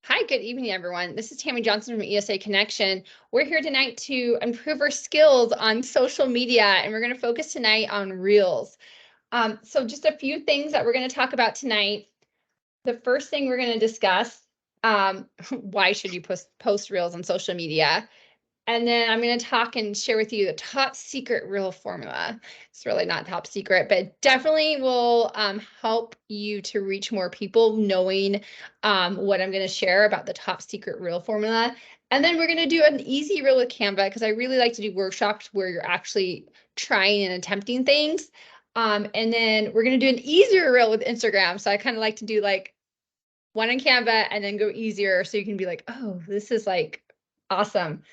Hi, good evening, everyone. This is Tammy Johnson from ESA Connection. We're here tonight to improve our skills on social media, and we're going to focus tonight on Reels. So just a few things that we're going to talk about tonight. The first thing we're going to discuss, why should you post Reels on social media? And then I'm going to talk and share with you the top secret reel formula. It's really not top secret, but definitely will help you to reach more people knowing what I'm going to share about the top secret reel formula. And then we're going to do an easy reel with Canva because I really like to do workshops where you're actually trying and attempting things. And then we're going to do an easier reel with Instagram. So I kind of like to do like one on Canva and then go easier so you can be like, oh, this is like awesome.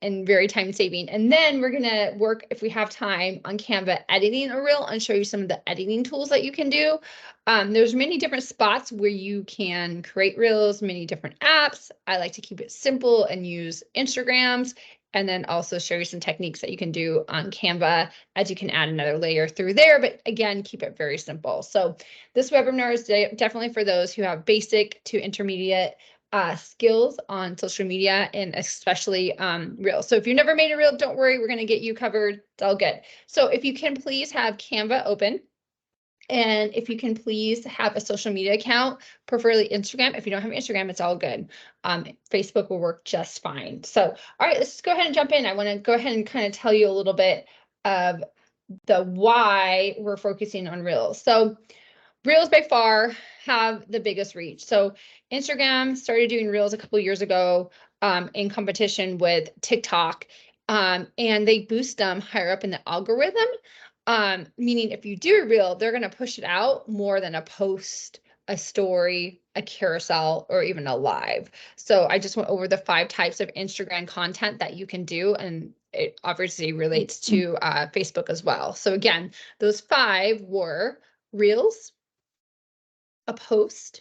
And very time saving. And then we're gonna work, if we have time, on Canva editing a reel and show you some of the editing tools that you can do. There's many different spots where you can create reels, many different apps. I like to keep it simple and use Instagrams, and then also show you some techniques that you can do on Canva, as you can add another layer through there, but again, keep it very simple. So this webinar is definitely for those who have basic to intermediate skills on social media, and especially Reels. So if you've never made a reel, don't worry, we're going to get you covered. It's all good. So if you can please have Canva open, and if you can please have a social media account, preferably Instagram. If you don't have Instagram, it's all good. Facebook will work just fine. So, all right, let's go ahead and jump in. I want to go ahead and kind of tell you a little bit of the why we're focusing on Reels. So Reels by far have the biggest reach. So Instagram started doing Reels a couple years ago in competition with TikTok, and they boost them higher up in the algorithm, meaning if you do a Reel, they're going to push it out more than a post, a story, a carousel, or even a live. So I just went over the 5 types of Instagram content that you can do, and it obviously relates to Facebook as well. So again, those 5 were Reels, a post,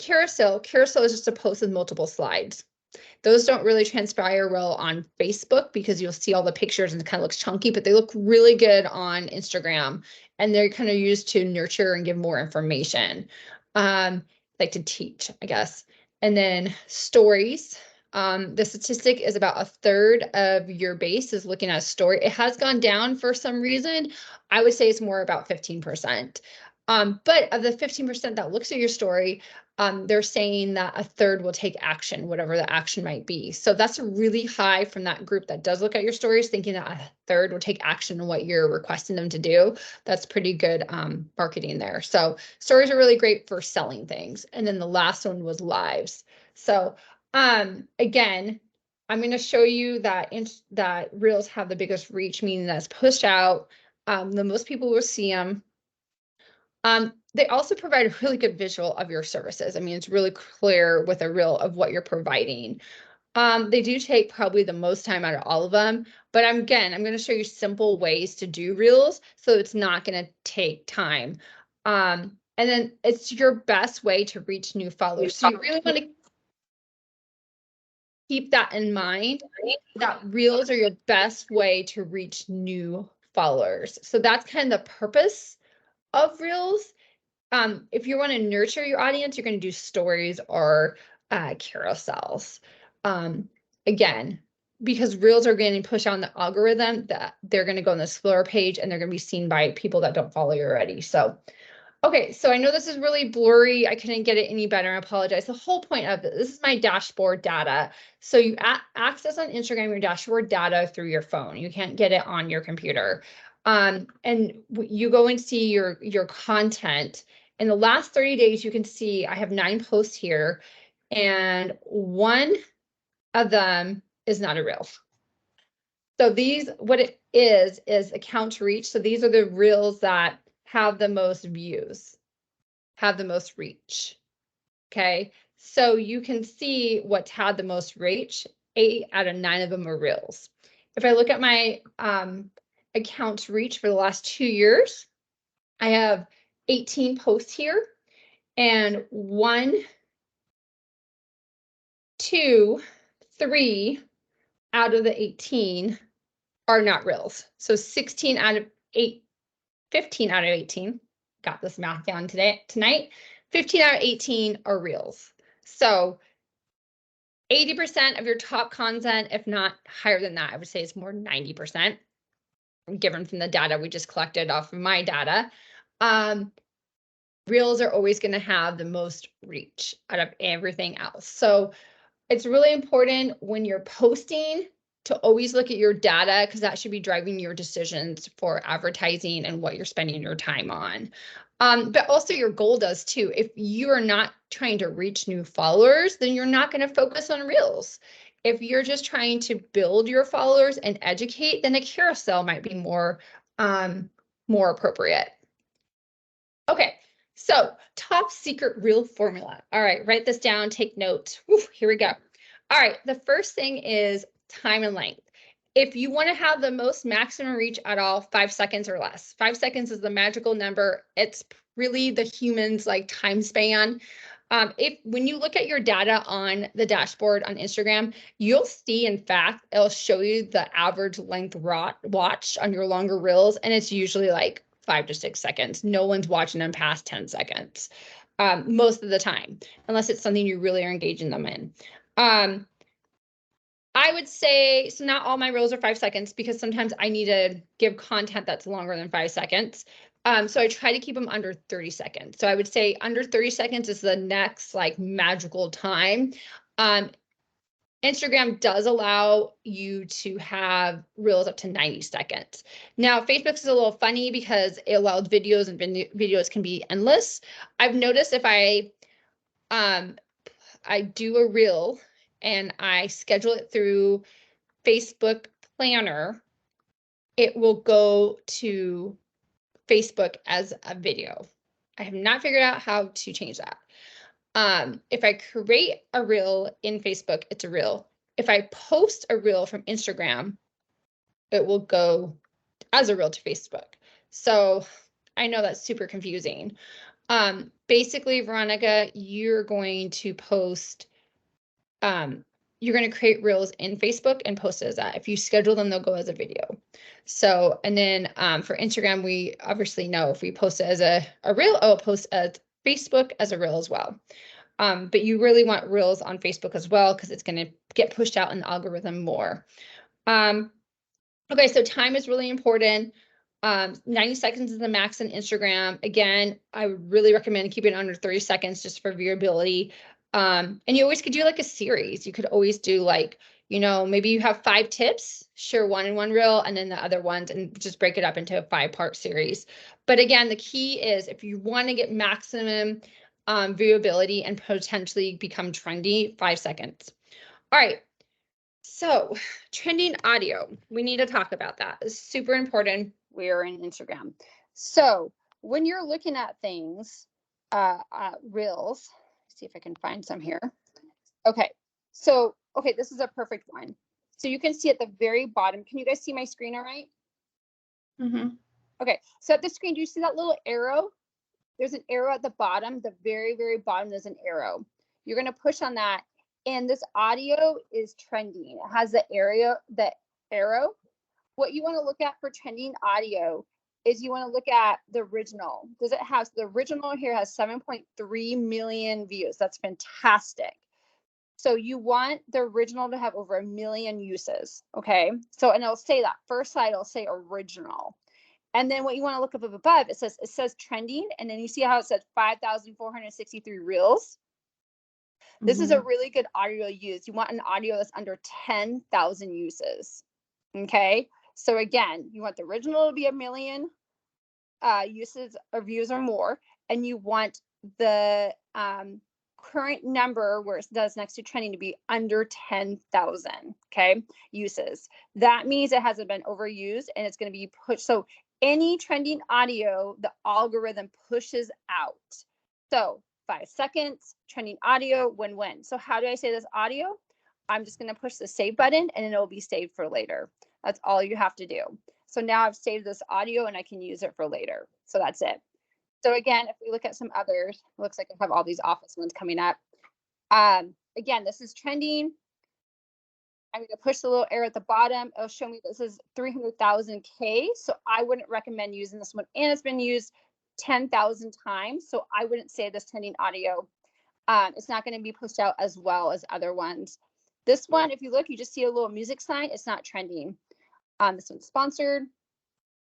carousel. Carousel is just a post with multiple slides. Those don't really transpire well on Facebook because you'll see all the pictures and it kind of looks chunky, but they look really good on Instagram, and they're kind of used to nurture and give more information, like to teach, I guess. And then stories. The statistic is about 1/3 of your base is looking at a story. It has gone down for some reason. I would say it's more about 15%. But of the 15% that looks at your story, they're saying that 1/3 will take action, whatever the action might be. So that's really high from that group that does look at your stories, thinking that 1/3 will take action on what you're requesting them to do. That's pretty good marketing there. So stories are really great for selling things. And then the last one was lives. So again, I'm going to show you that that Reels have the biggest reach, meaning that's pushed out. The most people will see them. They also provide a really good visual of your services. I mean, it's really clear with a reel of what you're providing. They do take probably the most time out of all of them, but I'm going to show you simple ways to do reels, so it's not going to take time. And then it's your best way to reach new followers. So you really want to keep that in mind, that reels are your best way to reach new followers. So that's kind of the purpose of reels. If you want to nurture your audience, you're going to do stories or carousels. Again, because reels are getting pushed on the algorithm, that they're going to go on the Explorer page and they're going to be seen by people that don't follow you already. So, okay, so I know this is really blurry. I couldn't get it any better. I apologize. The whole point of this is my dashboard data. So you access on Instagram your dashboard data through your phone. You can't get it on your computer. And you go and see your content. In the last 30 days, you can see I have 9 posts here, and 1 of them is not a reel. So these, what it is account reach. So these are the reels that have the most views, have the most reach. Okay, so you can see what's had the most reach. 8 out of 9 of them are reels. If I look at my account reach for the last 2 years, I have 18 posts here, and 1, 2, 3 out of the 18 are not reels. So 16 out of 8, 15 out of 18, got this math down tonight. 15 out of 18 are reels. So 80% of your top content, if not higher than that, I would say it's more 90%, given from the data we just collected off of my data. Reels are always going to have the most reach out of everything else. So it's really important when you're posting to always look at your data, because that should be driving your decisions for advertising and what you're spending your time on. But also your goal does too. If you are not trying to reach new followers, then you're not going to focus on Reels. If you're just trying to build your followers and educate, then a carousel might be more appropriate. Okay, so top secret Reel formula. All right, write this down, take note. Whew, here we go. All right, the first thing is time and length. If you want to have the most maximum reach at all, 5 seconds or less. 5 seconds is the magical number. It's really the human's like time span. When you look at your data on the dashboard on Instagram, you'll see, in fact, it'll show you the average length watched on your longer reels, and it's usually like 5 to 6 seconds. No one's watching them past 10 seconds most of the time, unless it's something you really are engaging them in. I would say, so not all my reels are 5 seconds, because sometimes I need to give content that's longer than 5 seconds. So I try to keep them under 30 seconds. So I would say under 30 seconds is the next like magical time. Instagram does allow you to have reels up to 90 seconds. Now, Facebook is a little funny because it allows videos, and videos can be endless. I've noticed if I do a reel and I schedule it through Facebook Planner, it will go to Facebook as a video. I have not figured out how to change that. If I create a reel in Facebook, it's a reel. If I post a reel from Instagram, it will go as a reel to Facebook. So I know that's super confusing. Basically, Veronica, you're going to post, you're going to create reels in Facebook and post it as that. If you schedule them, they'll go as a video. So, and then for Instagram, we obviously know if we post it as a reel, it'll post as Facebook as a reel as well. But you really want reels on Facebook as well, because it's going to get pushed out in the algorithm more. Okay, so time is really important. 90 seconds is the max on Instagram. Again, I would really recommend keeping it under 30 seconds just for viewability. And you always could do like a series. You could always do like, maybe you have 5 tips, share one in one reel, and then the other ones, and just break it up into a 5-part series. But again, the key is if you want to get maximum viewability and potentially become trendy, 5 seconds. All right. So trending audio, we need to talk about that. It's super important. We are in Instagram. So when you're looking at things, reels, see if I can find some here. Okay. So, okay, this is a perfect one. So you can see at the very bottom, can you guys see my screen all right? Mm-hmm. Okay. So at the screen, do you see that little arrow? There's an arrow at the bottom, the very, very bottom, there's an arrow. You're going to push on that. And this audio is trending. It has the arrow. What you want to look at for trending audio is you want to look at the original. Does it have, the original here has 7.3 million views. That's fantastic. So you want the original to have over 1 million uses. Okay. So, and it'll say that first slide, it'll say original. And then what you want to look up above, it says trending. And then you see how it says 5,463 reels. This is a really good audio to use. You want an audio that's under 10,000 uses. Okay. So again, you want the original to be 1 million uses or views or more. And you want the current number where it does next to trending to be under 10,000. Okay. Uses. That means it hasn't been overused and it's going to be pushed. So any trending audio, the algorithm pushes out. So 5 seconds, trending audio, win-win. So how do I say this audio? I'm just going to push the save button and it'll be saved for later. That's all you have to do. So now I've saved this audio and I can use it for later. So that's it. So again, if we look at some others, it looks like I have all these office ones coming up. Again, this is trending. I'm going to push the little arrow at the bottom. It'll show me this is 300,000K. So I wouldn't recommend using this one. And it's been used 10,000 times. So I wouldn't say this trending audio. It's not going to be pushed out as well as other ones. This one, if you look, you just see a little music sign. It's not trending. This one's sponsored.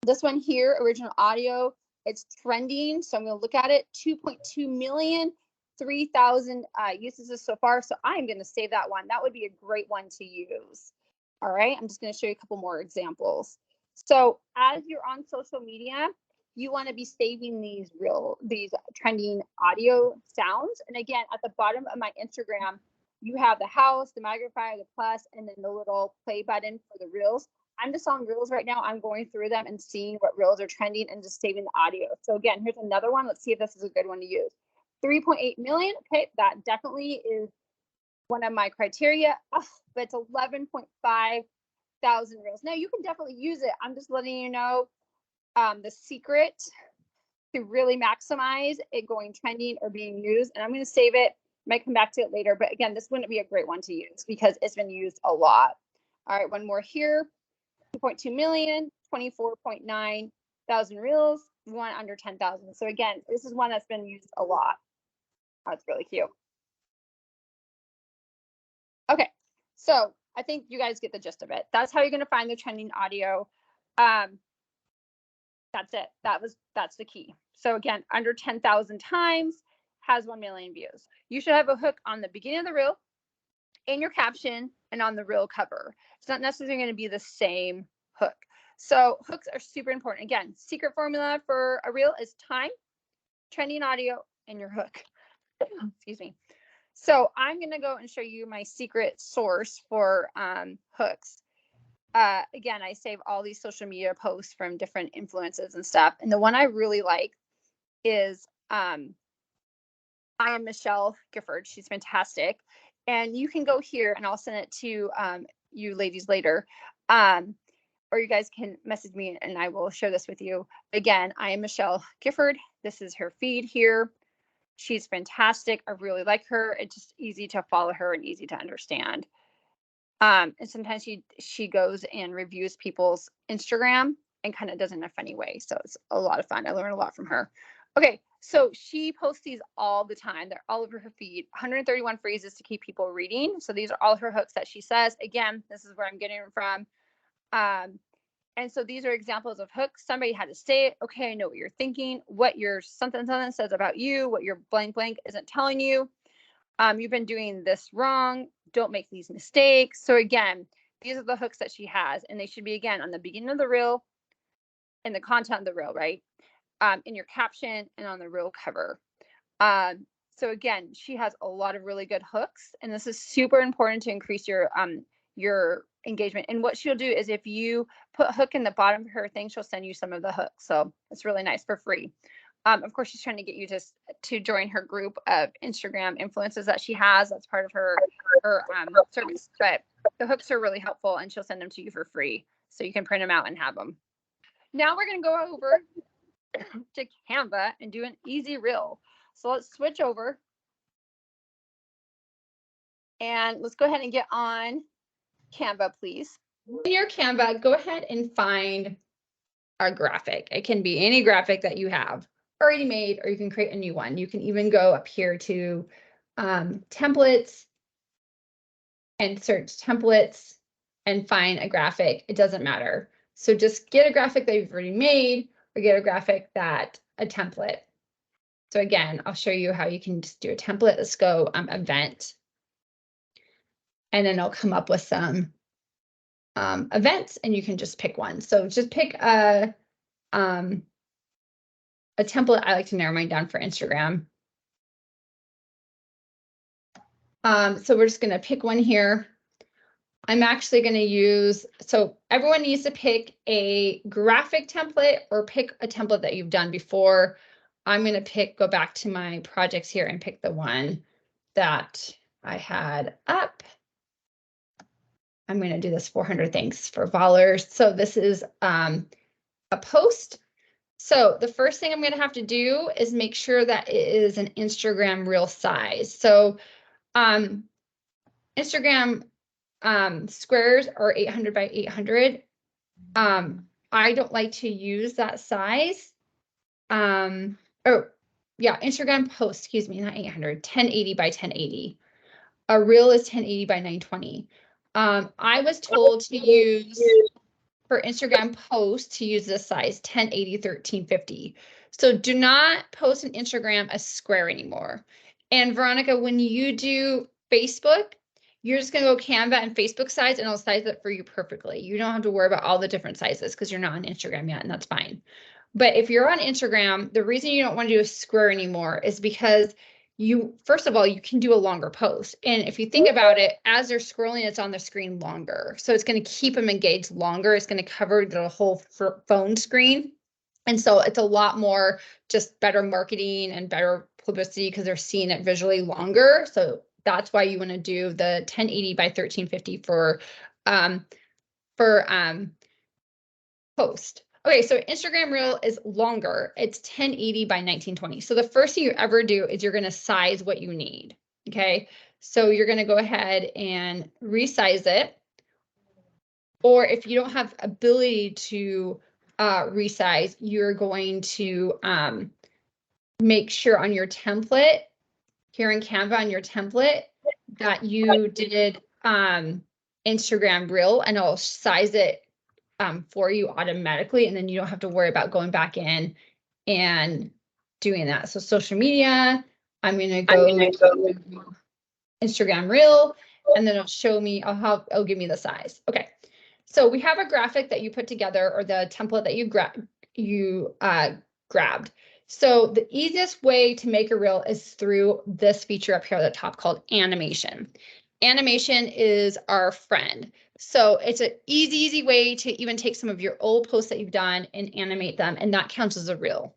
This one here, original audio, it's trending. So I'm going to look at it. 2.2 million, 3,000 uses so far. So I'm going to save that one. That would be a great one to use. All right. I'm just going to show you a couple more examples. So as you're on social media, you want to be saving these trending audio sounds. And again, at the bottom of my Instagram, you have the house, the magnifier, the plus, and then the little play button for the reels. I'm just on reels right now. I'm going through them and seeing what reels are trending and just saving the audio. So again, here's another one. Let's see if this is a good one to use. 3.8 million. Okay, that definitely is one of my criteria. Oh, but it's 11.5 thousand reels. Now you can definitely use it. I'm just letting you know the secret to really maximize it going trending or being used. And I'm going to save it. Might come back to it later. But again, this wouldn't be a great one to use because it's been used a lot. All right, one more here. 2.2 million, 24.9 thousand reels, one under 10,000. So again, this is one that's been used a lot. That's really cute. Okay, so I think you guys get the gist of it. That's how you're going to find the trending audio. That's it. That's the key. So again, under 10,000 times has 1 million views. You should have a hook on the beginning of the reel, in your caption, and on the reel cover. It's not necessarily going to be the same hook. So hooks are super important. Again, secret formula for a reel is time, trending audio, and your hook. Excuse me. So I'm going to go and show you my secret source for hooks. Again, I save all these social media posts from different influences and stuff. And the one I really like is I am Michelle Gifford. She's fantastic. And you can go here and I'll send it to you ladies later. Or you guys can message me and I will share this with you. Again, I am Michelle Gifford. This is her feed here. She's fantastic. I really like her. It's just easy to follow her and easy to understand. And sometimes she goes and reviews people's Instagram and kind of does it in a funny way. So it's a lot of fun. I learned a lot from her. Okay, so she posts these all the time. They're all over her feed. 131 phrases to keep people reading. So these are all her hooks that she says. Again, this is where I'm getting them from. And so these are examples of hooks. Somebody had to say it. Okay, I know what you're thinking, what your something says about you, what your blank isn't telling you. You've been doing this wrong. Don't make these mistakes. So again, these are the hooks that she has, and they should be, again, on the beginning of the reel, in the content of the reel, right? In your caption and on the reel cover. So again, she has a lot of really good hooks, and this is super important to increase your engagement. And what she'll do is if you put a hook in the bottom of her thing, she'll send you some of the hooks. So it's really nice for free. Of course, she's trying to get you to join her group of Instagram influencers that she has. That's part of her service. But the hooks are really helpful, and she'll send them to you for free, so you can print them out and have them. Now we're going to go over to Canva and do an easy reel. So let's switch over, and let's go ahead and get on Canva, please. In your Canva, go ahead and find a graphic. It can be any graphic that you have already made, or you can create a new one. You can even go up here to templates and search templates and find a graphic. It doesn't matter. So just get a graphic that you've already made, or get a graphic a template. So again, I'll show you how you can just do a template. Let's go event. And then it'll come up with some events, and you can just pick one. So just pick a template. I like to narrow mine down for Instagram. So we're just going to pick one here. I'm actually going to use, so everyone needs to pick a graphic template or pick a template that you've done before. I'm going to go back to my projects here and pick the one that I had up. I'm going to do this 400 thanks for followers. So this is a post. So the first thing I'm going to have to do is make sure that it is an Instagram reel size. So Instagram squares are 800 by 800. I don't like to use that size. yeah, Instagram post, excuse me, not 800, 1080 by 1080. A reel is 1080 by 920. I was told to use for Instagram posts to use this size 1080 1350. So do not post an Instagram a square anymore. And Veronica, when you do Facebook, you're just gonna go Canva and Facebook size and it'll size it for you perfectly. You don't have to worry about all the different sizes because you're not on Instagram yet, and that's fine. But if you're on Instagram, the reason you don't want to do a square anymore is because you, first of all, you can do a longer post. And if you think about it, as they're scrolling, it's on the screen longer. So it's going to keep them engaged longer. It's going to cover the whole phone screen. And so it's a lot more just better marketing and better publicity because they're seeing it visually longer. So that's why you want to do the 1080 by 1350 for post. Okay, so Instagram Reel is longer. It's 1080 by 1920. So the first thing you ever do is you're going to size what you need. Okay, so you're going to go ahead and resize it. Or if you don't have ability to resize, you're going to make sure on your template, here in Canva on your template, that you did Instagram Reel, and it'll size it for you automatically, and then you don't have to worry about going back in and doing that. So social media, I'm gonna go to Instagram Reel, and then it'll show me, it'll give me the size. Okay, so we have a graphic that you put together, or the template that you grabbed. So the easiest way to make a reel is through this feature up here at the top called animation. Animation is our friend. So it's an easy way to even take some of your old posts that you've done and animate them, and that counts as a reel.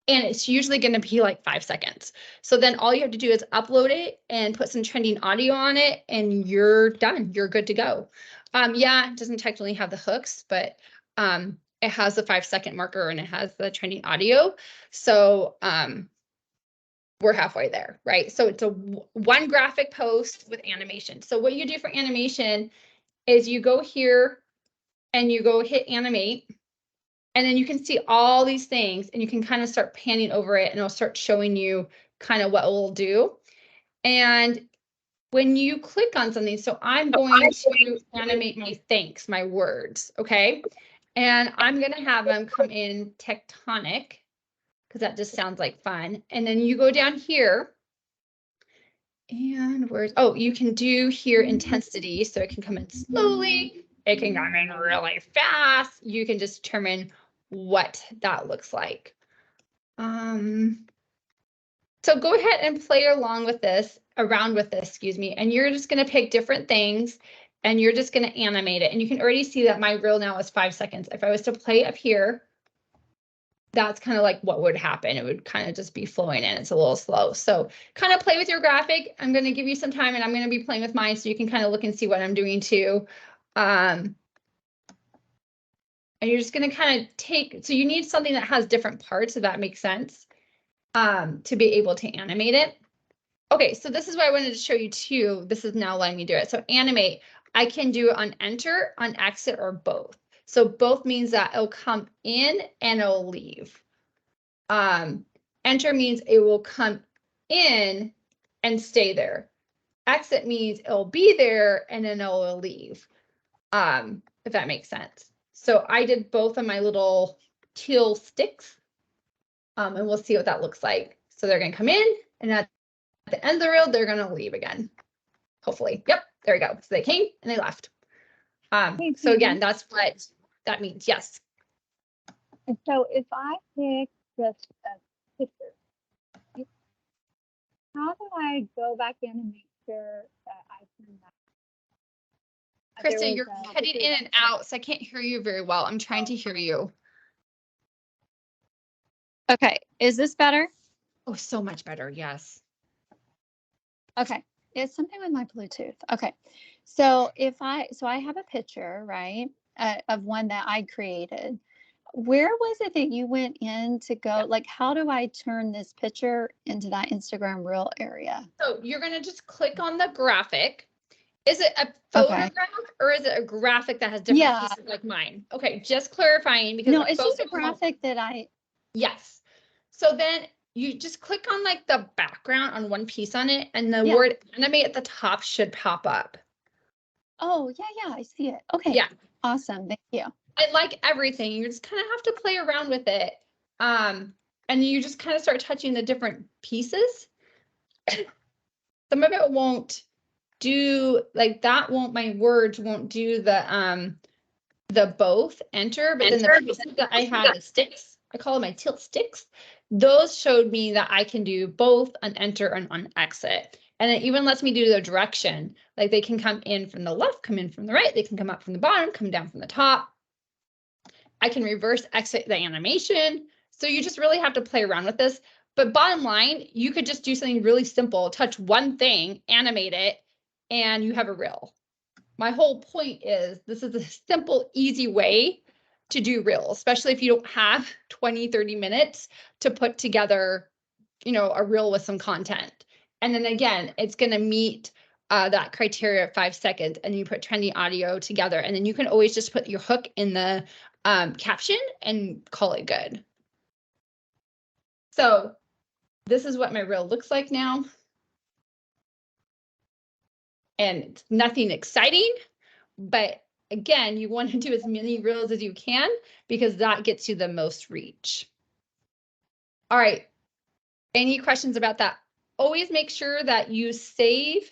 And it's usually going to be like 5 seconds. So then all you have to do is upload it and put some trending audio on it, and you're done. You're good to go. Yeah, it doesn't technically have the hooks, but it has the 5-second marker and it has the trending audio. So we're halfway there, right? So it's a one graphic post with animation. So what you do for animation is you go here and you go hit animate, and then you can see all these things, and you can kind of start panning over it, and it'll start showing you kind of what it will do. And when you click on something, so I'm going to animate my thanks, my words, okay? And I'm going to have them come in tectonic, because that just sounds like fun. And then you go down here, and where's, oh, you can do here intensity, so it can come in slowly, it can come in really fast. You can just determine what that looks like. So go ahead and play along with this, around with this, excuse me, and you're just going to pick different things and you're just going to animate it. And you can already see that my reel now is 5 seconds. If I was to play up here, that's kind of like what would happen. It would kind of just be flowing in. It's a little slow. So kind of play with your graphic. I'm going to give you some time, and I'm going to be playing with mine so you can kind of look and see what I'm doing too. And you're just going to kind of take, so you need something that has different parts, if that makes sense, to be able to animate it. Okay, so this is what I wanted to show you too. This is now letting me do it. So animate, I can do it on enter, on exit, or both. So both means that it'll come in and it'll leave. Enter means it will come in and stay there. Exit means it'll be there and then it'll leave, if that makes sense. So I did both of my little teal sticks, and we'll see what that looks like. So they're going to come in, and at the end of the reel, they're going to leave again. Hopefully. Yep. There we go. So they came and they left. So again, that's what that means. Yes. And so if I pick just a picture, how do I go back in and make sure that I can? Kristen, you're cutting in and out, so I can't hear you very well. I'm trying to hear you. Okay. Is this better? Oh, so much better. Yes. Okay. It's something with my Bluetooth. Okay. So I have a picture, right, of one that I created. Where was it that you went in to go? Like, how do I turn this picture into that Instagram Reel area? So you're going to just click on the graphic. Is it a photograph or is it a graphic that has different pieces like mine? Okay, just clarifying, because no, it's just a graphic that I. Yes. So then you just click on like the background on one piece on it, and the Yeah. word animate at the top should pop up. Oh, yeah, I see it. Okay. Yeah. Awesome. Thank you. And like everything, you just kind of have to play around with it. And you just kind of start touching the different pieces. Some of it won't do like that, my words won't do the both enter, but then the pieces that I had, the sticks, I call them my tilt sticks. Those showed me that I can do both an enter and an exit. And it even lets me do the direction. Like they can come in from the left, come in from the right. They can come up from the bottom, come down from the top. I can reverse exit the animation. So you just really have to play around with this. But bottom line, you could just do something really simple, touch one thing, animate it, and you have a reel. My whole point is this is a simple, easy way to do reels, especially if you don't have 20, 30 minutes to put together, a reel with some content. And then again, it's going to meet that criteria of 5 seconds, and you put trendy audio together. And then you can always just put your hook in the caption and call it good. So this is what my reel looks like now. And it's nothing exciting, but again, you want to do as many reels as you can because that gets you the most reach. All right. Any questions about that? Always make sure that you save.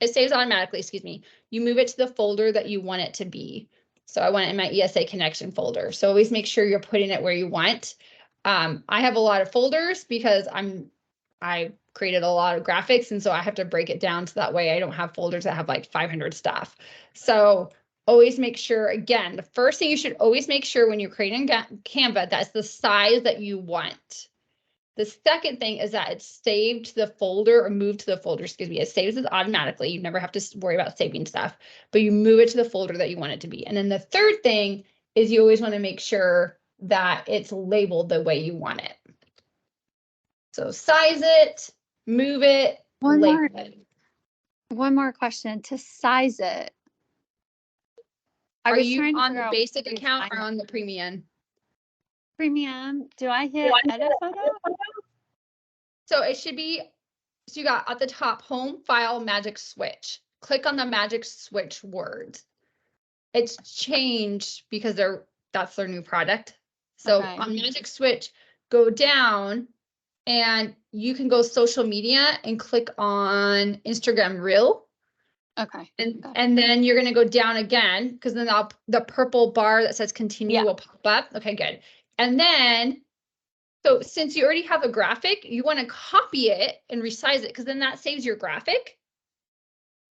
It saves automatically, excuse me. You move it to the folder that you want it to be. So I want it in my ESA connection folder. So always make sure you're putting it where you want. I have a lot of folders because I created a lot of graphics, and so I have to break it down so that way I don't have folders that have like 500 stuff. So always make sure, again, the first thing you should always make sure when you're creating Canva, that's the size that you want. The second thing is that it's saved to the folder or moved to the folder, excuse me. It saves it automatically. You never have to worry about saving stuff, but you move it to the folder that you want it to be. And then the third thing is you always want to make sure that it's labeled the way you want it. So size it, move it, label it. One more question to size it. Are you on the basic account or on the premium? Premium. Do I hit edit photo? So it should be, so you got at the top, home, file, magic switch. Click on the magic switch word. It's changed because that's their new product. So Okay. on magic switch, go down and you can go social media and click on Instagram Reel. Okay. And then you're going to go down again because then the purple bar that says continue will pop up. Okay, good. And then, so since you already have a graphic, you want to copy it and resize it because then that saves your graphic.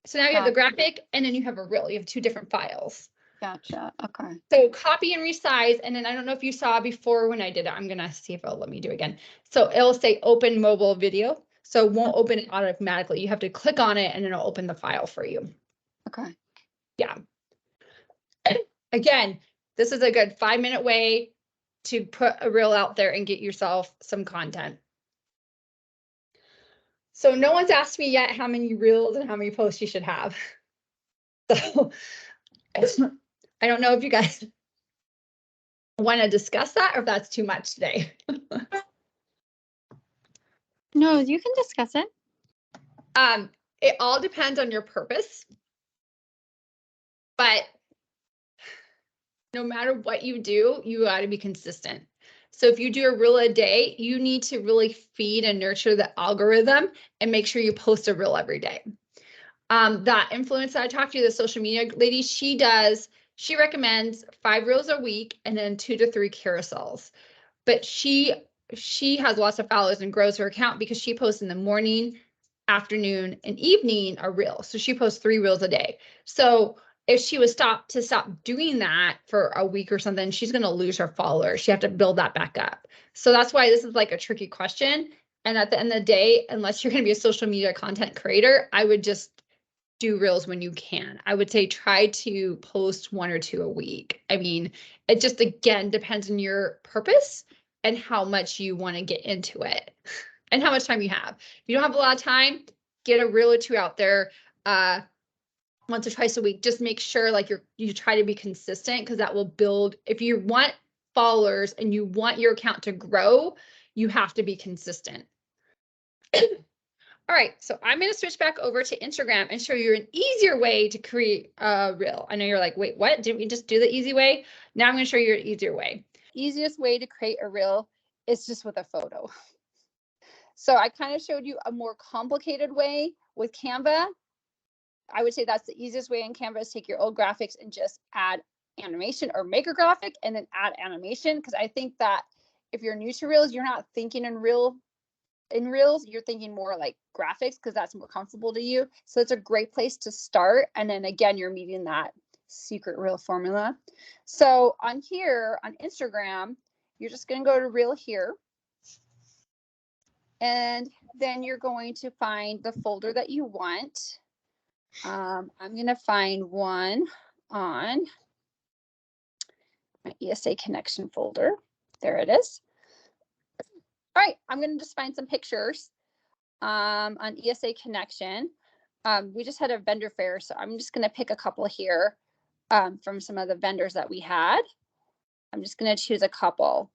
So now you have the graphic and then you have a reel. You have two different files. Gotcha. Okay. So copy and resize. And then I don't know if you saw before when I did it, I'm going to see if it'll let me do it again. So it'll say open mobile video. So it won't open it automatically. You have to click on it and it'll open the file for you. Okay. Yeah. Again, this is a good 5-minute way to put a reel out there and get yourself some content. So no one's asked me yet how many reels and how many posts you should have. So I don't know if you guys want to discuss that or if that's too much today. No, you can discuss it. It all depends on your purpose. But no matter what you do, you got to be consistent. So if you do a reel a day, you need to really feed and nurture the algorithm and make sure you post a reel every day. That influencer I talked to, the social media lady, she recommends 5 reels a week and then 2 to 3 carousels. But she has lots of followers and grows her account because she posts in the morning, afternoon, and evening a reel. So she posts 3 reels a day. So if she was stop doing that for a week or something, she's going to lose her followers. She have to build that back up. So that's why this is like a tricky question. And at the end of the day, unless you're going to be a social media content creator, I would just do reels when you can. I would say try to post 1 or 2 a week. I mean, it just, again, depends on your purpose and how much you want to get into it and how much time you have. If you don't have a lot of time, get a reel or 2 out there. Once or twice a week, just make sure like you try to be consistent because that will build. If you want followers and you want your account to grow, you have to be consistent. All right, so I'm going to switch back over to Instagram and show you an easier way to create a reel. I know you're like, wait, what? Didn't we just do the easy way? Now I'm going to show you an easier way. Easiest way to create a reel is just with a photo. So I kind of showed you a more complicated way with Canva. I would say that's the easiest way in Canva is take your old graphics and just add animation or make a graphic and then add animation. Because I think that if you're new to reels, you're not thinking in reels, you're thinking more like graphics because that's more comfortable to you. So it's a great place to start. And then again, you're meeting that secret reel formula. So on here on Instagram, you're just going to go to reel here. And then you're going to find the folder that you want. I'm going to find one on my ESA connection folder. There it is. All right, I'm going to just find some pictures on ESA connection. We just had a vendor fair, so I'm just going to pick a couple here from some of the vendors that we had. I'm just going to choose a couple.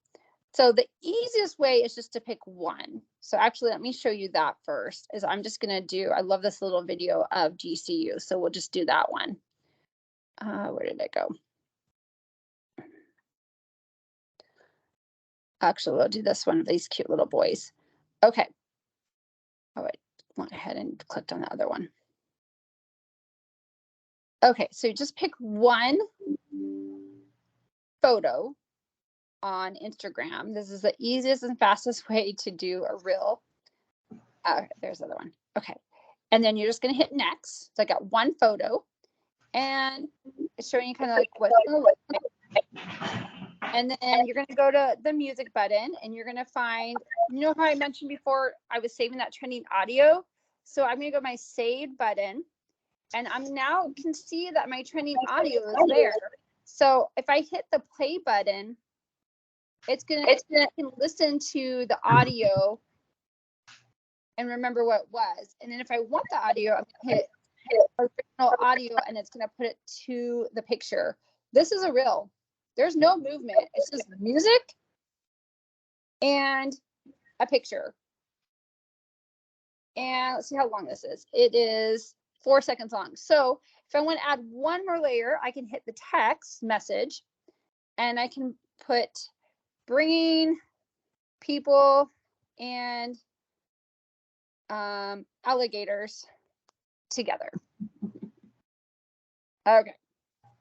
So the easiest way is just to pick one. So actually, let me show you that first. Is I'm just going to do, I love this little video of GCU. So we'll just do that one. Where did it go? Actually, we'll do this one of these cute little boys. Okay. Oh, I went ahead and clicked on the other one. Okay, so just pick one photo on Instagram. This is the easiest and fastest way to do a reel. There's the other one. Okay. And then you're just going to hit next. So I got one photo and it's showing you kind of like what it's going to look like. And then you're going to go to the music button and you're going to find, you know how I mentioned before, I was saving that trending audio. So I'm going to go to my save button and I'm now can see that my trending audio is there. So if I hit the play button, it's gonna listen to the audio and remember what it was. And then if I want the audio, I'm gonna hit original audio and it's gonna put it to the picture. This is a reel. There's no movement. It's just music and a picture. And let's see how long this is. It is 4 seconds long. So if I want to add one more layer, I can hit the text message and I can put bringing people and alligators together. Okay.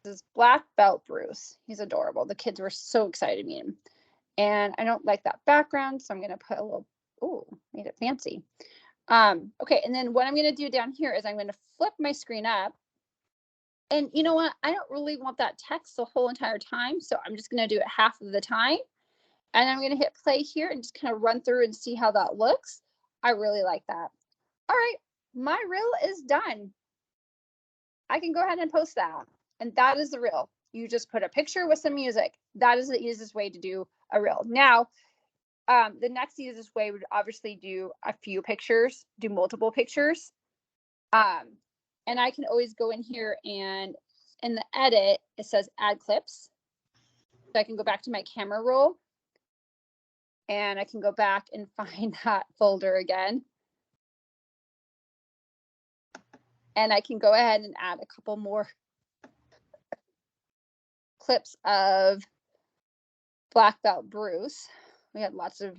This is Black Belt Bruce. He's adorable. The kids were so excited to meet him. And I don't like that background, so I'm going to put a little, oh, made it fancy. Okay, and then what I'm going to do down here is I'm going to flip my screen up. And you know what? I don't really want that text the whole entire time, so I'm just going to do it half of the time. And I'm going to hit play here and just kind of run through and see how that looks. I really like that. All right, my reel is done. I can go ahead and post that. And that is the reel. You just put a picture with some music. That is the easiest way to do a reel. Now, the next easiest way would obviously do a few pictures, do multiple pictures. And I can always go in here and in the edit, it says add clips. So I can go back to my camera roll and I can go back and find that folder again. And I can go ahead and add a couple more clips of Black Belt Bruce. We had lots of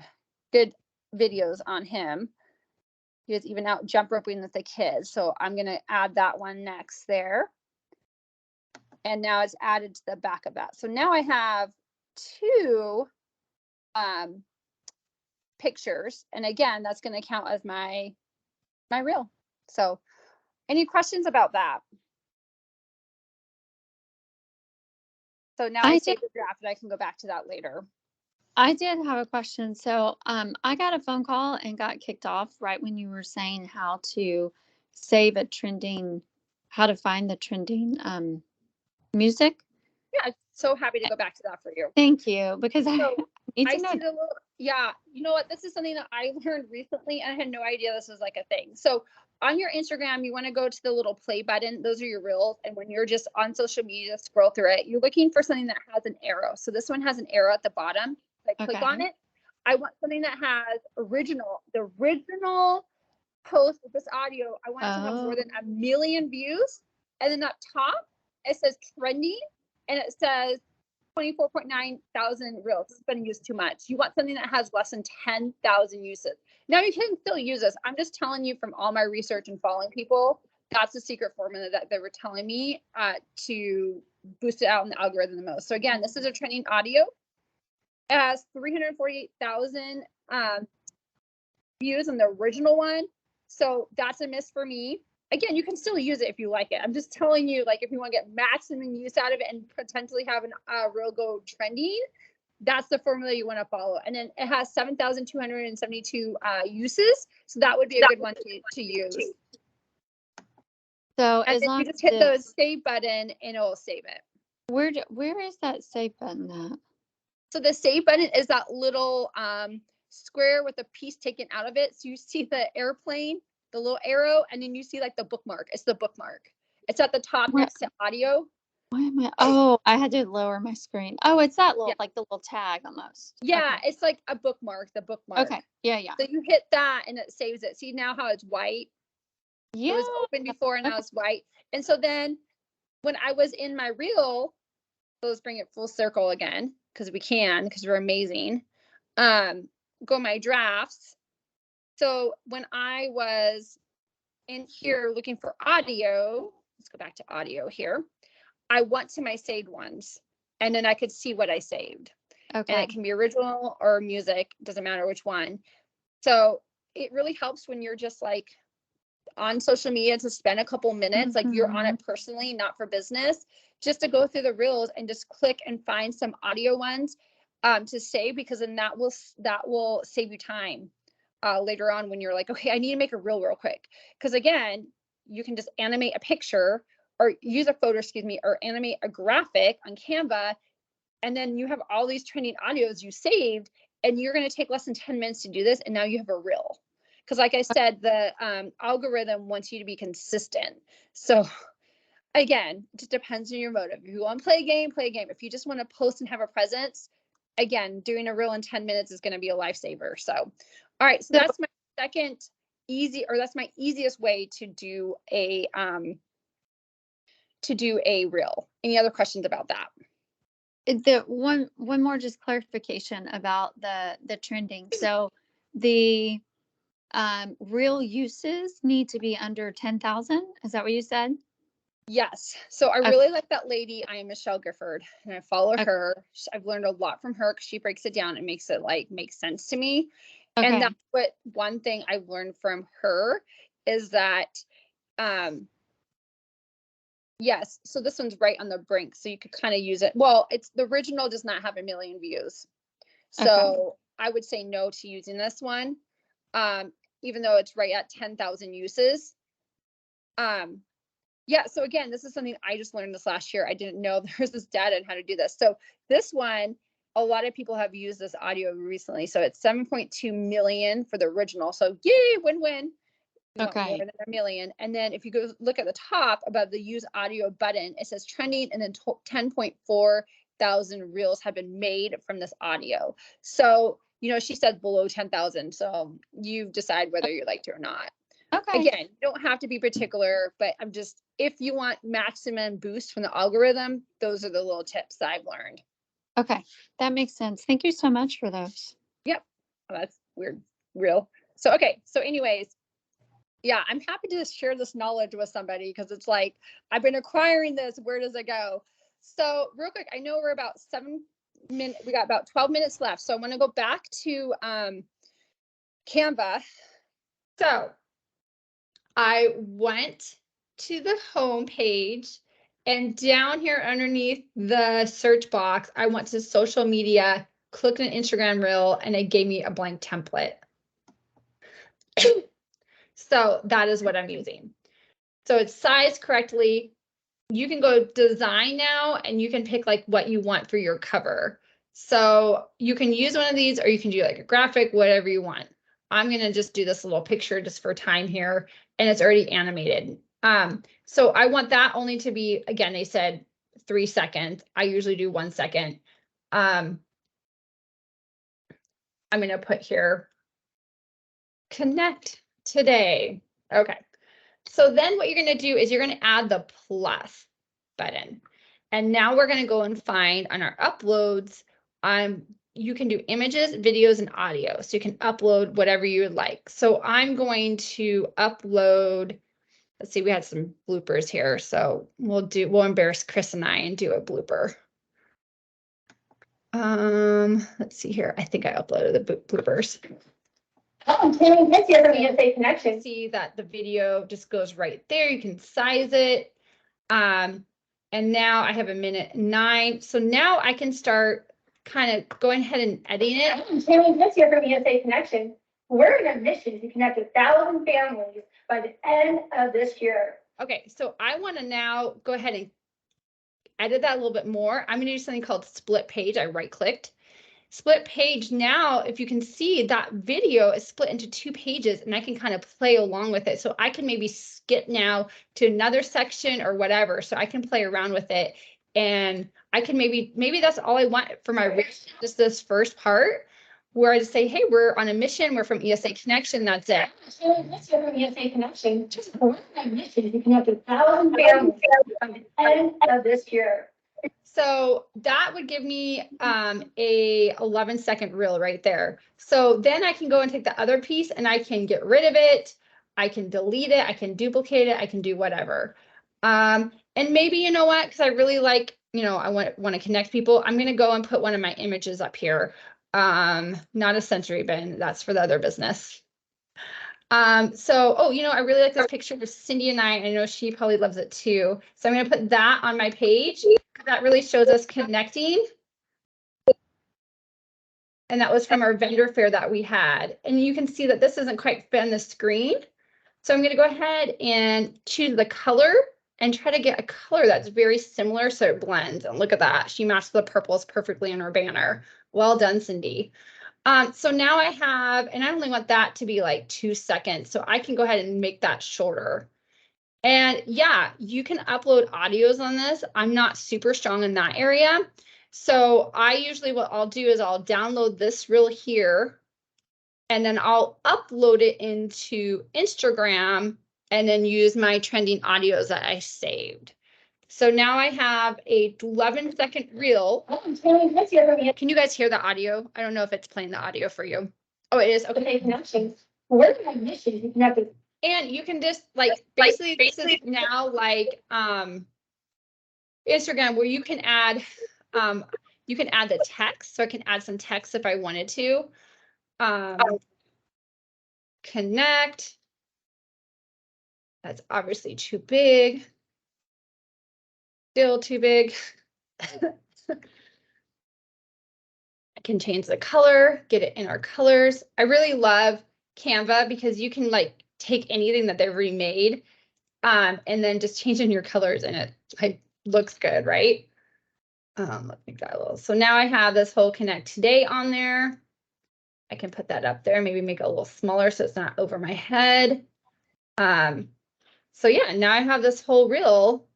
good videos on him. He was even out jump roping with the kids. So I'm going to add that one next there. And now it's added to the back of that. So now I have two pictures. And again, that's going to count as my reel. So any questions about that? So now I saved the draft and I can go back to that later. I did have a question. So I got a phone call and got kicked off right when you were saying how to save a trending, how to find the trending music. Yeah, so happy to go back to that for you. Thank you, because I need to know. See the little, yeah, you know what? This is something that I learned recently and I had no idea this was like a thing. So on your Instagram, you want to go to the little play button. Those are your reels. And when you're just on social media, scroll through it, you're looking for something that has an arrow. So this one has an arrow at the bottom. I click on it. I want something that has the original post with this audio. I want it to have more than 1 million views. And then up top, it says trending, and it says 24.9 thousand reels. It's been used too much. You want something that has less than 10,000 uses. Now you can still use this. I'm just telling you from all my research and following people, that's the secret formula that they were telling me to boost it out in the algorithm the most. So again, this is a trending audio. It has 348,000 views on the original one. So that's a miss for me. Again, you can still use it if you like it. I'm just telling you, like, if you want to get maximum use out of it and potentially have a reel go trending, that's the formula you want to follow. And then it has 7,272 uses. So that would be a good one to use. So and as then long you just hit the save button and it'll save it. Where is that save button at? So the save button is that little square with a piece taken out of it. So you see the airplane, the little arrow, and then you see like the bookmark. It's the bookmark. It's at the top next to audio. Why am I? Oh, I had to lower my screen. Oh, it's that little, like the little tag almost. Yeah, okay. It's like a bookmark, the bookmark. Okay. Yeah. So you hit that and it saves it. See now how it's white? Yeah. It was open before and now it's white. And so then when I was in my reel, so let's bring it full circle again, because we're amazing. Go my drafts. So when I was in here looking for audio, let's go back to audio here. I went to my saved ones and then I could see what I saved. Okay. And it can be original or music, doesn't matter which one. So it really helps when you're just like on social media to spend a couple minutes, like you're on it personally, not for business, just to go through the reels and just click and find some audio ones to save, because then that will save you time later on when you're like, okay, I need to make a reel real quick. Because again, you can just animate a picture or use a photo, or animate a graphic on Canva. And then you have all these trending audios you saved, and you're going to take less than 10 minutes to do this. And now you have a reel. Because like I said, the algorithm wants you to be consistent. So again, it just depends on your motive. If you want to play a game, play a game. If you just want to post and have a presence, again, doing a reel in 10 minutes is going to be a lifesaver. So, all right. So that's my that's my easiest way to do a reel. Any other questions about that? The one more just clarification about the trending. So the real uses need to be under 10,000. Is that what you said? Yes. So I really like that lady. I am Michelle Gifford and I follow her. I've learned a lot from her because she breaks it down and makes it like make sense to me. Okay. And that's what one thing I've learned from her is that, yes. So this one's right on the brink. So you could kind of use it. Well, it's the original does not have 1 million views. So I would say no to using this one. Even though it's right at 10,000 uses. Yeah, so again, this is something I just learned this last year. I didn't know there's this data on how to do this. So this one, a lot of people have used this audio recently. So it's 7.2 million for the original. So yay, win-win. Okay. More than 1 million. And then if you go look at the top above the use audio button, it says trending, and then 10.4 thousand reels have been made from this audio. So, she said below 10,000. So you decide whether you liked it or not. Okay. Again, you don't have to be particular, but if you want maximum boost from the algorithm, those are the little tips that I've learned. Okay. That makes sense. Thank you so much for those. Yep. Oh, that's weird. Real. So, okay. So anyways, yeah, I'm happy to share this knowledge with somebody because it's like, I've been acquiring this. Where does it go? So real quick, I know we're about 7 minutes. We got about 12 minutes left. So I'm going to go back to Canva. So I went to the home page, and down here underneath the search box, I went to social media, clicked an Instagram reel, and it gave me a blank template. So that is what I'm using. So it's sized correctly. You can go design now and you can pick like what you want for your cover. So you can use one of these or you can do like a graphic, whatever you want. I'm going to just do this little picture just for time here, and it's already animated. So I want that only to be, again, they said 3 seconds. I usually do 1 second. I I'm going to put here, connect today. Okay. So then what you're going to do is you're going to add the plus button. And now we're going to go and find on our uploads, you can do images, videos, and audio. So you can upload whatever you would like. So I'm going to upload, let's see, we had some bloopers here. So we'll embarrass Chris and I and do a blooper. Let's see here. I think I uploaded the bloopers. Oh, Tammy, this year from USA Connection. See that the video just goes right there. You can size it. And now I have 1:09. So now I can start kind of going ahead and editing it. Oh, Tammy, this year from USA Connection. We're in a mission to connect 1,000 families by the end of this year. Okay, so I want to now go ahead and edit that a little bit more. I'm going to do something called split page. I right-clicked. Split page now, if you can see, that video is split into 2 pages and I can kind of play along with it. So I can maybe skip now to another section or whatever. So I can play around with it and I can maybe that's all I want for my, just this first part where I just say, hey, we're on a mission. We're from ESA Connection. That's it. Tammy, this year from USA Connection. We're in a mission to connect 1,000 families by the end of this year. So that would give me a 11-second reel right there. So then I can go and take the other piece and I can get rid of it. I can delete it. I can duplicate it. I can do whatever. And maybe, you know what, because I really like, I want to connect people. I'm going to go and put one of my images up here. Not a sensory bin. That's for the other business. I really like this picture of Cindy and I know she probably loves it too. So I'm going to put that on my page. That really shows us connecting. And that was from our vendor fair that we had. And you can see that this doesn't quite fit on the screen. So I'm going to go ahead and choose the color and try to get a color that's very similar so it blends. And look at that. She matched the purples perfectly in her banner. Well done, Cindy. So now I have, and I only want that to be like 2 seconds. So I can go ahead and make that shorter. And yeah, you can upload audios on this. I'm not super strong in that area. So what I'll do is I'll download this reel here and then I'll upload it into Instagram and then use my trending audios that I saved. So now I have a 11-second reel. Oh, Tammy, this year from Can you guys hear the audio? I don't know if it's playing the audio for you. Oh, it is. Okay. USA Connection. We're in a mission to connect. And you can just basically this is now like Instagram where you can add the text. So I can add some text if I wanted to. Connect. That's obviously too big. Still too big. I can change the color, get it in our colors. I really love Canva because you can take anything that they've remade and then just change in your colors and it looks good, right? Let's make that a little. So now I have this whole connect today on there. I can put that up there, maybe make it a little smaller so it's not over my head. So yeah, now I have this whole reel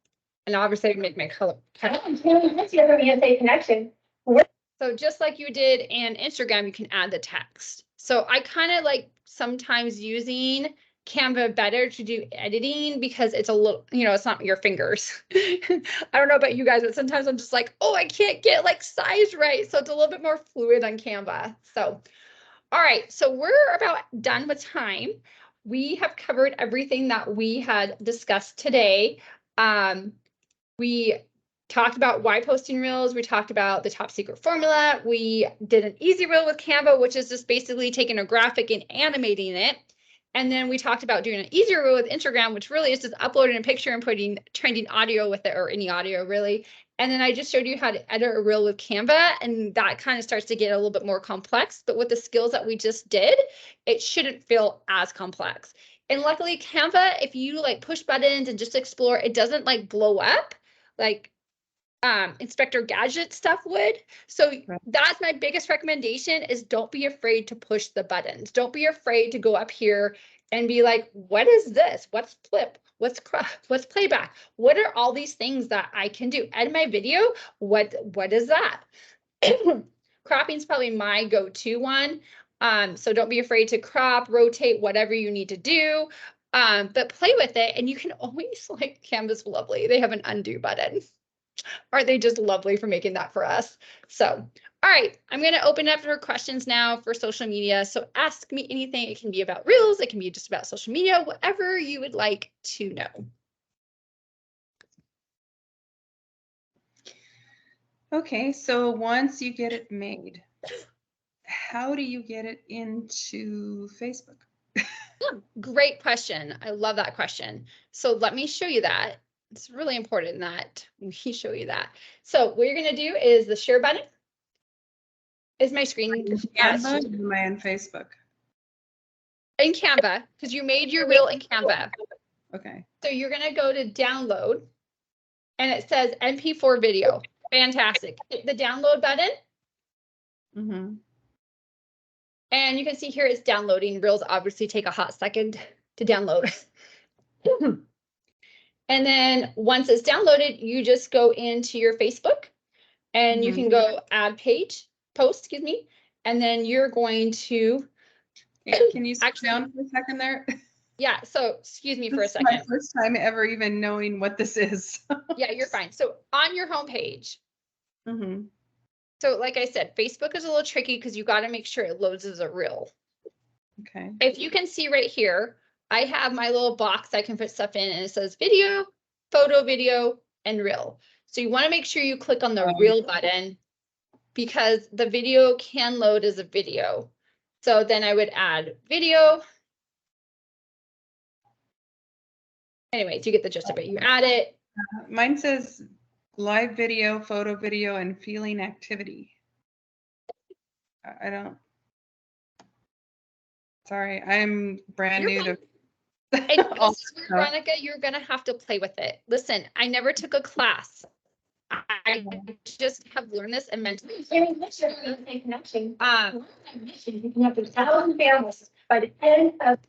and obviously I can make my color. This year from USA Connection. So just like you did in Instagram, you can add the text. So I kind of like sometimes using Canva better to do editing because it's a little, it's not your fingers. I don't know about you guys, but sometimes I'm just like, oh, I can't get size right. So it's a little bit more fluid on Canva. So, all right. So we're about done with time. We have covered everything that we had discussed today. We talked about why posting reels. We talked about the top secret formula. We did an easy reel with Canva, which is just basically taking a graphic and animating it. And then we talked about doing an easier reel with Instagram, which really is just uploading a picture and putting trending audio with it, or any audio really. And then I just showed you how to edit a reel with Canva, and that kind of starts to get a little bit more complex. But with the skills that we just did, it shouldn't feel as complex. And luckily Canva, if you push buttons and just explore, it doesn't blow up like Inspector Gadget stuff would. So that's my biggest recommendation is don't be afraid to push the buttons. Don't be afraid to go up here and be like, what is this? What's flip? What's playback? What are all these things that I can do? Edit my video. What is that? Cropping is probably my go-to one. So don't be afraid to crop, rotate, whatever you need to do. But play with it, and you can always, like, Canva's lovely. They have an undo button. Aren't they just lovely for making that for us? So, all right, I'm going to open up for questions now for social media. So ask me anything. It can be about Reels. It can be just about social media, whatever you would like to know. Okay, so once you get it made, how do you get it into Facebook? Great question. I love that question. So let me show you that. It's really important that we show you that. So what you're going to do is the share button is my screen. Canva, or am I on Facebook? In Canva, because you made your reel in Canva. Okay. So you're going to go to download, and it says MP4 video. Fantastic. Hit the download button. Mm-hmm. And you can see here it's downloading. Reels obviously take a hot second to download. And then once it's downloaded, you just go into your Facebook, and you can go add page, post, excuse me. And then you're going to. Can you sit down for a second there? Yeah, so excuse me for a This is second. my first time ever even knowing what this is. Yeah, you're fine. So on your homepage. Mm-hmm. So like I said, Facebook is a little tricky because you got to make sure it loads as a reel. Okay. If you can see right here, I have my little box I can put stuff in, and it says video, photo, video, and reel. So you want to make sure you click on the reel button, because the video can load as a video. So then I would add video. Anyways, you get the gist of it. You add it. Mine says live video, photo video, and feeling activity. I don't. Sorry, I'm brand new to. And this is where, Veronica, you're going to have to play with it. Listen, I never took a class. I just have learned this and mentally. Connection. Mission to connect 1,000 families by the end of.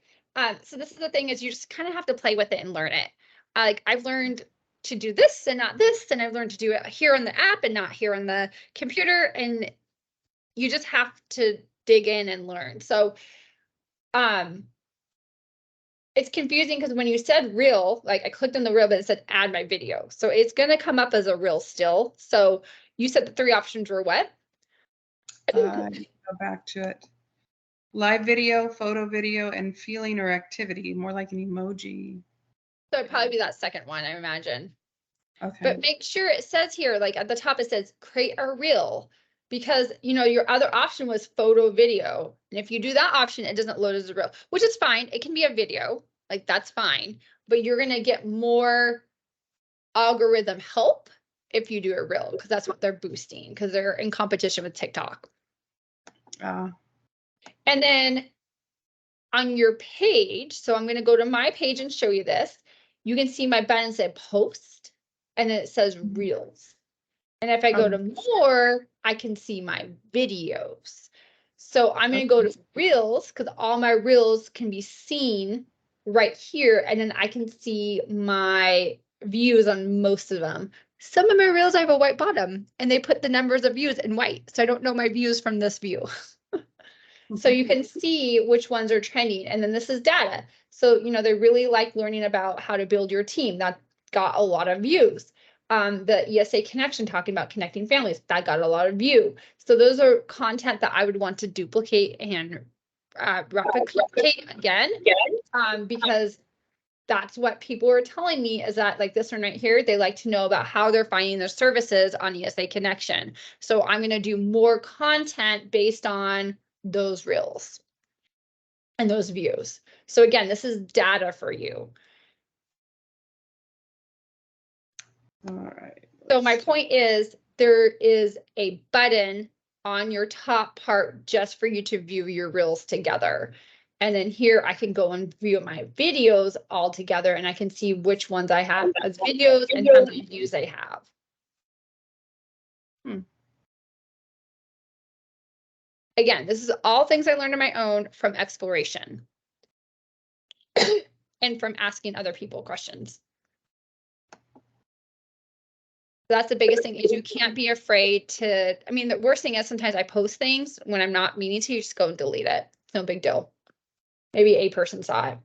So this is the thing, is you just kind of have to play with it and learn it. Like, I've learned to do this and not this, and I've learned to do it here on the app and not here on the computer, and you just have to dig in and learn. So it's confusing because when you said reel, like, I clicked on the reel, but it said add my video. So it's going to come up as a reel still. So you said the three options were what? Go back to it. Live video, photo video, and feeling or activity, more like an emoji. So it'd probably be that second one, I imagine. Okay. But make sure it says here, like at the top, it says create a reel, because, you know, your other option was photo video. And if you do that option, it doesn't load as a reel, which is fine. It can be a video, like, that's fine, but you're going to get more algorithm help if you do a reel, because that's what they're boosting, because they're in competition with TikTok. And then on your page, so I'm going to go to my page and show you this. You can see my button said post, and then it says reels. And if I go to more, I can see my videos. So I'm going to go to reels, because all my reels can be seen right here. And then I can see my views on most of them. Some of my reels, I have a white bottom, and they put the numbers of views in white. So I don't know my views from this view. So you can see which ones are trending. And then this is data. So, you know, they really like learning about how to build your team. That got a lot of views. The ESA connection, talking about connecting families, that got a lot of view. So those are content that I would want to duplicate and replicate again, because that's what people are telling me, is that, like this one right here, they like to know about how they're finding their services on ESA connection. So I'm going to do more content based on those reels and those views. So again, this is data for you. All right. So my point is, there is a button on your top part just for you to view your reels together. And then here I can go and view my videos all together, and I can see which ones I have as videos and how many views they have. Again, this is all things I learned on my own from exploration and from asking other people questions. That's the biggest thing is you can't be afraid to, I mean, the worst thing is sometimes I post things when I'm not meaning to, you just go and delete it. No big deal. Maybe a person saw it.